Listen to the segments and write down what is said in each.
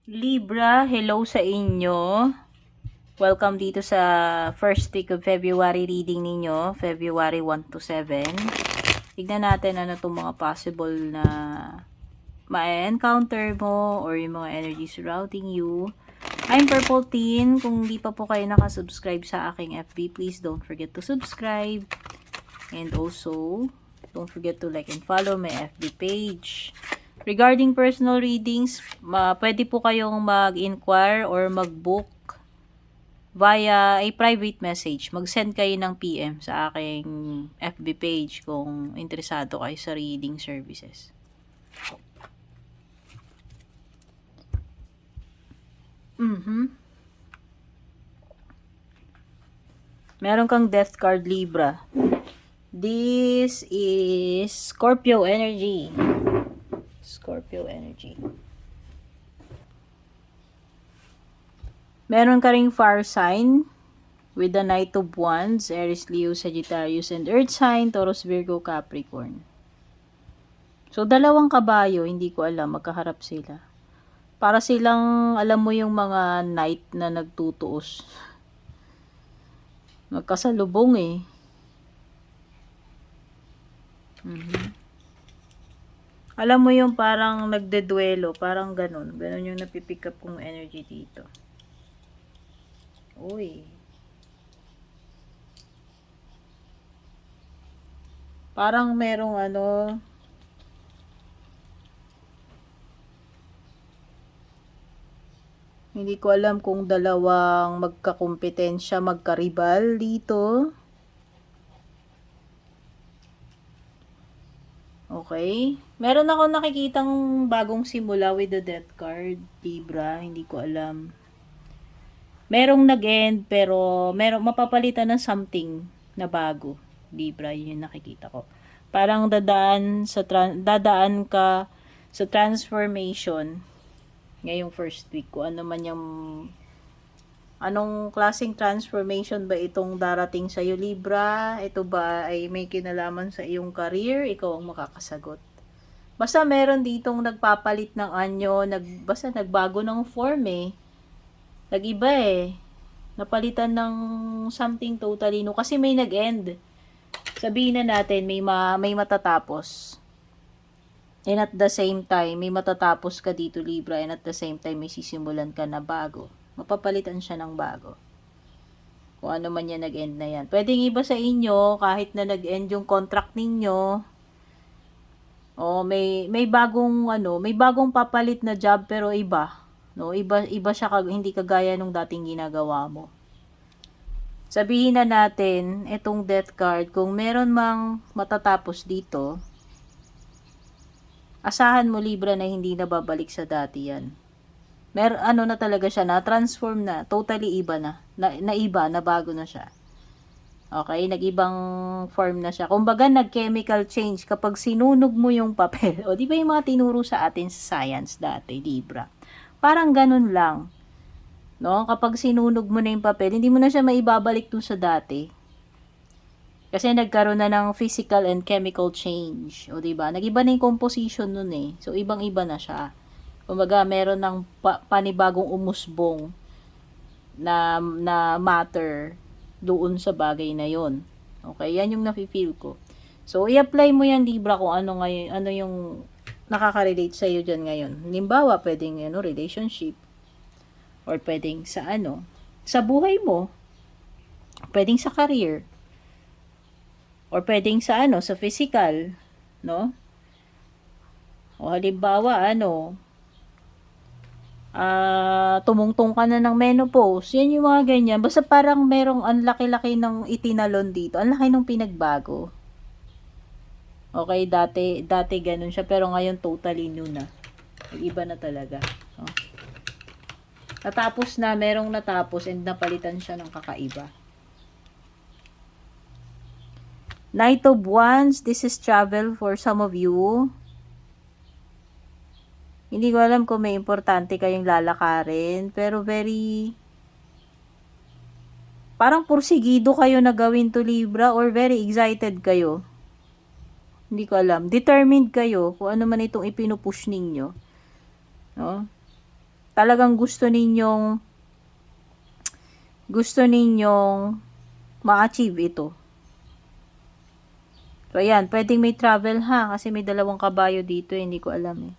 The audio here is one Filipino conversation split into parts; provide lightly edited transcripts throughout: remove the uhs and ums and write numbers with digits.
Libra, hello sa inyo. Welcome dito sa first week of February reading ninyo, February 1 to 7. Tignan natin ano itong mga possible na ma-encounter mo or yung mga energy surrounding you. I'm Purple Teen. Kung di pa po kayo nakasubscribe sa aking FB, please don't forget to subscribe. And also, don't forget to like and follow my FB page. Regarding personal readings, pwede po kayong mag-inquire or mag-book via a private message. Mag-send kayo ng PM sa aking FB page kung interesado kayo sa reading services. Meron kang Death card, Libra. This is Scorpio energy. Scorpio energy. Meron ka ring fire sign with the Knight of Wands, Aries, Leo, Sagittarius, and Earth sign, Taurus, Virgo, Capricorn. So, dalawang kabayo, hindi ko alam, magkaharap sila. Para silang, alam mo yung mga knight na nagtutuos. Magkasalubong eh. Alam mo yung parang nagdeduelo, parang ganun. Ganun yung napipick up kong energy dito. Uy. Parang merong ano, hindi ko alam kung dalawang magkakompetensya, magkaribal dito. Okay. Meron ako nakikitang bagong simula with the Death card, Libra. Hindi ko alam. Merong nag-end, pero mapapalitan ng something na bago. Libra, yun yung nakikita ko. Parang dadaan ka sa transformation ngayong first week. Kung ano man yung anong klaseng transformation ba itong darating sa iyo, Libra? Ito ba ay may kinalaman sa iyong career? Ikaw ang makakasagot. Basta meron ditong nagpapalit ng anyo, basta nagbago ng form eh. Nag-iba eh. Napalitan ng something totally new. Kasi may nag-end. Sabihin na natin, may matatapos. And at the same time, may matatapos ka dito, Libra. And at the same time, may sisimulan ka na bago. Mapapalitan siya ng bago. Kung ano man yan nag-end na yan. Pwedeng iba sa inyo, kahit na nag-end yung contract ninyo, may bagong may bagong papalit na job pero iba. No, iba siya hindi kagaya nung dating ginagawa mo. Sabihin na natin, itong death card, kung meron mang matatapos dito, asahan mo, Libra, na hindi na babalik sa dati yan. Na talaga siya, na-transform na, totally iba na iba, na bago na siya. Okay, nag-ibang form na siya. Kumbaga, nag-chemical change kapag sinunog mo yung papel. O, di ba yung mga tinuro sa atin sa science dati, Libra? Parang ganun lang. No? Kapag sinunog mo na yung papel, hindi mo na siya maibabalik dun sa dati. Kasi nagkaroon na ng physical and chemical change. O, di ba? Nag-iba na yung composition nun eh. So, ibang-iba na siya. Kumbaga, meron ng panibagong umusbong na matter doon sa bagay na yon. Okay, yan yung nafe-feel ko. So, i-apply mo yan, Libra, kung ano ngayon, ano yung nakaka-relate sa iyo diyan ngayon. Halimbawa, pwedeng relationship, or pwedeng sa sa buhay mo, pwedeng sa career, or pwedeng sa sa physical, no? O halimbawa, tumungtong ka na ng menopause. Yan yung mga ganyan. Basta parang merong ang laki-laki ng itinalon dito. Ang laki ng pinagbago. Okay, dati ganun siya. Pero ngayon totally new na. Iba na talaga. No? Natapos na, merong natapos and napalitan siya ng kakaiba. Knight of Wands, this is travel for some of you. Hindi ko alam kung may importante kayong lalakarin, pero parang pursigido kayo na gawin to, Libra, or very excited kayo. Hindi ko alam. Determined kayo kung ano man itong ipinupush ninyo. No? talagang gusto ninyong ma-achieve ito. So, ayan, pwedeng may travel ha, kasi may dalawang kabayo dito, hindi ko alam eh.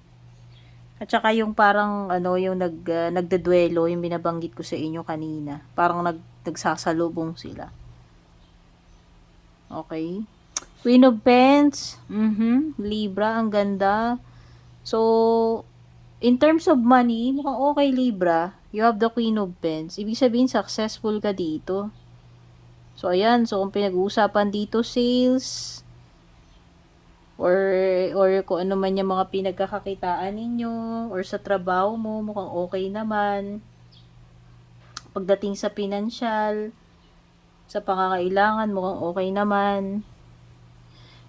At saka yung parang, yung nagdeduelo, yung binabanggit ko sa inyo kanina. Parang nagsasalubong sila. Okay. Queen of Pents, Libra, ang ganda. So, in terms of money, mukhang okay Libra. You have the Queen of Pents. Ibig sabihin, successful ka dito. So, ayan. So, kung pinag-uusapan dito, sales, or kung ano man yung mga pinagkakakitaan ninyo, or sa trabaho mo, mukhang okay naman. Pagdating sa financial, sa pangangailangan, mukhang okay naman.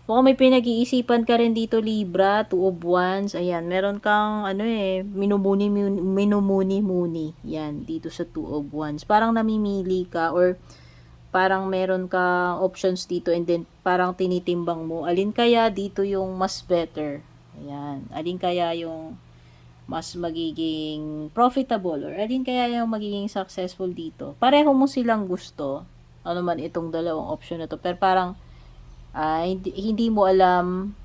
Mukhang may pinag-iisipan ka rin dito, Libra, Two of Wands. Ayan, meron kang, minumuni-muni. Yan, dito sa Two of Wands. Parang namimili ka, or parang meron kang options dito, and then parang tinitimbang mo. Alin kaya dito yung mas better? Ayan, alin kaya yung mas magiging profitable, or alin kaya yung magiging successful dito? Pareho mo silang gusto. Ano man itong dalawang option na to. Pero parang, hindi mo alam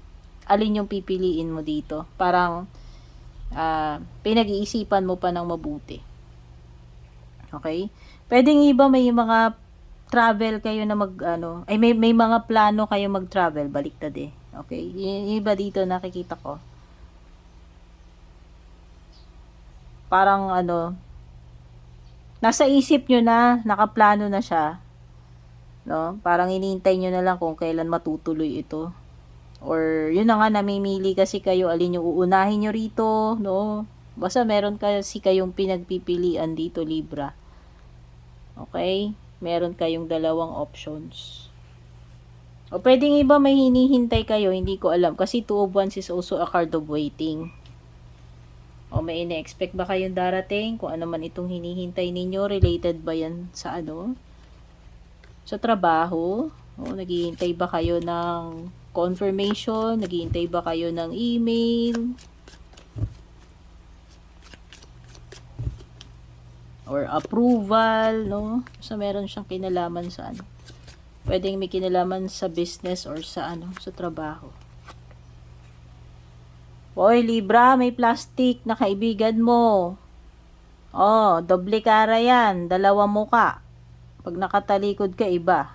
alin yung pipiliin mo dito. Parang pinag-iisipan mo pa ng mabuti. Okay? Pwedeng iba may mga travel kayo na may mga plano kayo mag-travel, baliktad eh. Okay? Yung iba dito nakikita ko. Parang nasa isip nyo na, nakaplano na siya. No? Parang hinihintay nyo na lang kung kailan matutuloy ito. Or yun na nga, namimili kasi kayo alin yung uunahin nyo rito, no? Basta meron kasi kayong pinagpipilian dito, Libra. Okay? Meron kayong dalawang options. O pwedeng iba may hinihintay kayo, hindi ko alam. Kasi Two of Wands is also a card of waiting. O may ine-expect ba kayong darating? Kung ano man itong hinihintay ninyo, related ba yan sa sa trabaho? O naghihintay ba kayo ng confirmation? Naghihintay ba kayo ng email? Or approval, no? So, meron siyang kinalaman sa pwedeng may kinalaman sa business or sa sa trabaho. Hoy, Libra, may plastic na kaibigan mo. Oh, doble cara yan. Dalawa muka. Pag nakatalikod ka, iba.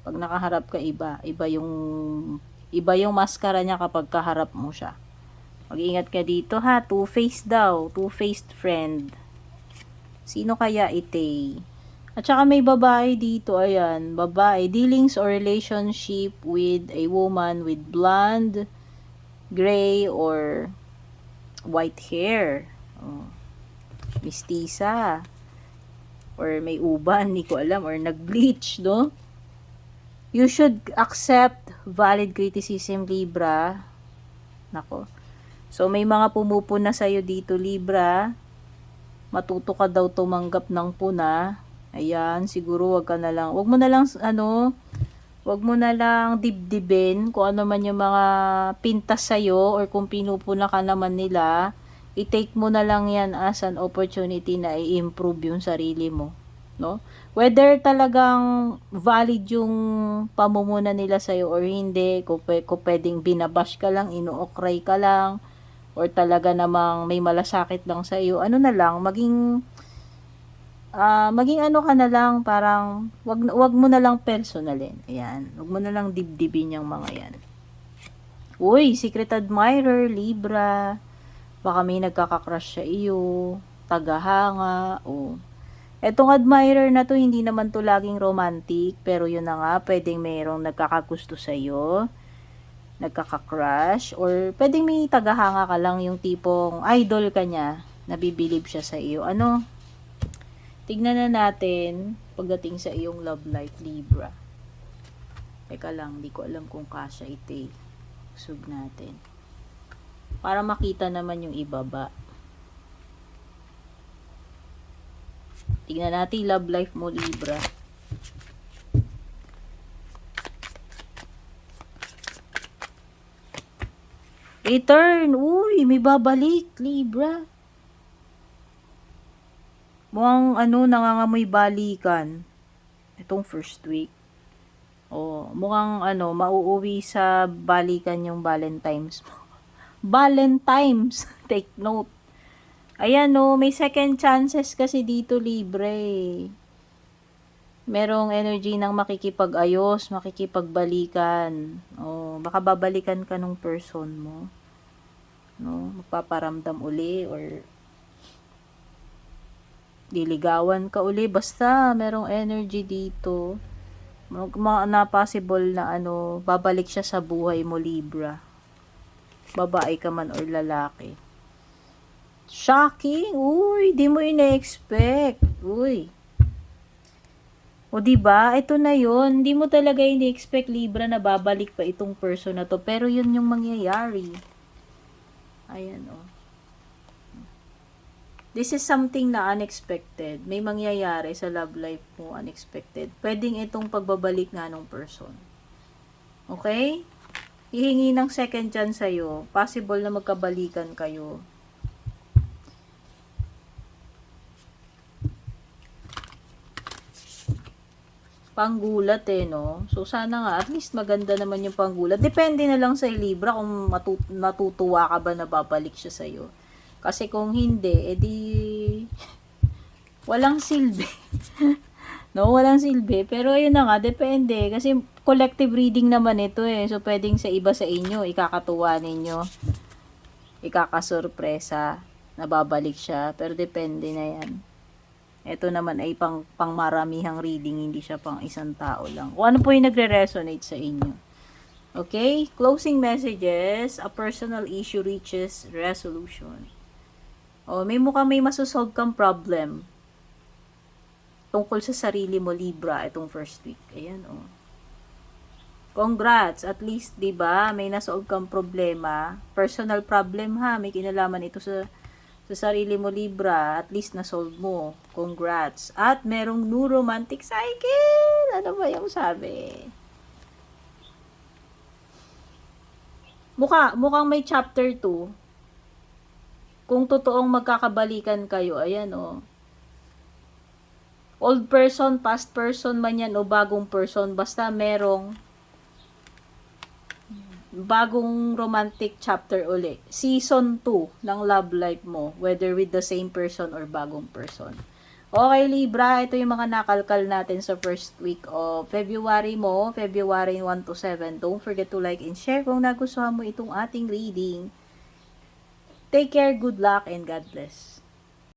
Pag nakaharap ka, iba. Iba yung maskara niya kapag kaharap mo siya. Mag-ingat ka dito ha. Two-faced daw. Two-faced friend. Sino kaya ite? At saka may babae dito, ayan, babae, dealings or relationship with a woman with blonde, gray, or white hair. Oh. Mistisa. Or may uban, hindi ko alam, or nag-bleach, no? You should accept valid criticism, Libra. Nako. So, may mga pumupuna sa'yo dito, Libra. Matuto ka daw tumanggap ng puna. Ayan, siguro wag mo na lang dibdibin kung ano man yung mga pintas sa'yo, or kung pinupuna ka naman nila, i-take mo na lang yan as an opportunity na i-improve yung sarili mo. No? Whether talagang valid yung pamumuna nila sa'yo or hindi, kung pwedeng binabash ka lang, inuokray ka lang, or talaga namang may malasakit lang sa iyo, maging ka na lang, parang wag mo na lang personalin. Ayan, wag mo na lang dibdibin yung mga yan. Uy, secret admirer, Libra. Baka may nagkaka-crush sa iyo, tagahanga, o etong admirer na to, hindi naman to laging romantic, pero yun na nga, pwedeng mayroong nagkakagusto sa iyo, nagkaka-crush, or pwedeng may tagahanga ka lang, yung tipong idol ka niya, nabibilib siya sa iyo. Tignan na natin pagdating sa iyong love life, Libra. Teka lang, di ko alam kung kasya ite. Sub natin. Para makita naman yung ibaba. Tignan natin love life mo, Libra. Return. Uy, may babalik, Libra. Mukhang nangangamoy balikan. Itong first week. Mukhang mauuwi sa balikan yung Valentine's mo. Valentine's! Take note. Ayan may second chances kasi dito, libre. Merong energy ng makikipag-ayos, makikipagbalikan. Baka babalikan ka nung person mo. Magpaparamdam uli or diligawan ka uli. Basta, merong energy dito. Na possible na babalik siya sa buhay mo, Libra. Babae ka man or lalaki. Shocking! Uy, di mo ina-expect. Uy. Diba? Ito na yun. Hindi mo talaga ini-expect, Libra, na babalik pa itong person na to. Pero yun yung mangyayari. Ayan, This is something na unexpected. May mangyayari sa love life mo, unexpected. Pwedeng itong pagbabalik nga ng person. Okay? Hihingi ng second chance sa'yo. Possible na magkabalikan kayo. Panggulat no? So, sana nga, at least maganda naman yung panggulat. Depende na lang sa Libra kung natutuwa ka ba na babalik siya sa'yo. Kasi kung hindi, edi walang silbi. Walang silbi. Pero ayun na nga, depende. Kasi collective reading naman ito So, pwedeng sa iba sa inyo, ikakatuwa ninyo. Ikakasurpresa na babalik siya. Pero depende na yan. Ito naman ay pangmaramihang reading, hindi siya pang isang tao lang. Kung ano po yung nagre-resonate sa inyo. Okay? Closing messages. A personal issue reaches resolution. May masosolve kang problem. Tungkol sa sarili mo, Libra, itong first week. Ayan, Congrats. At least, diba, may nasolve kang problema. Personal problem ha. May kinalaman ito sa sarili mo, Libra. At least na-solve mo. Congrats. At merong new romantic cycle. Ano ba yung sabi? Mukhang may chapter 2. Kung totoong magkakabalikan kayo, ayan old person, past person man yan o bagong person, basta merong bagong romantic chapter uli. Season 2 ng love life mo, whether with the same person or bagong person. Okay, Libra, ito yung mga nakalkal natin sa first week of February mo, February 1 to 7. Don't forget to like and share kung nagustuhan mo itong ating reading. Take care, good luck, and God bless.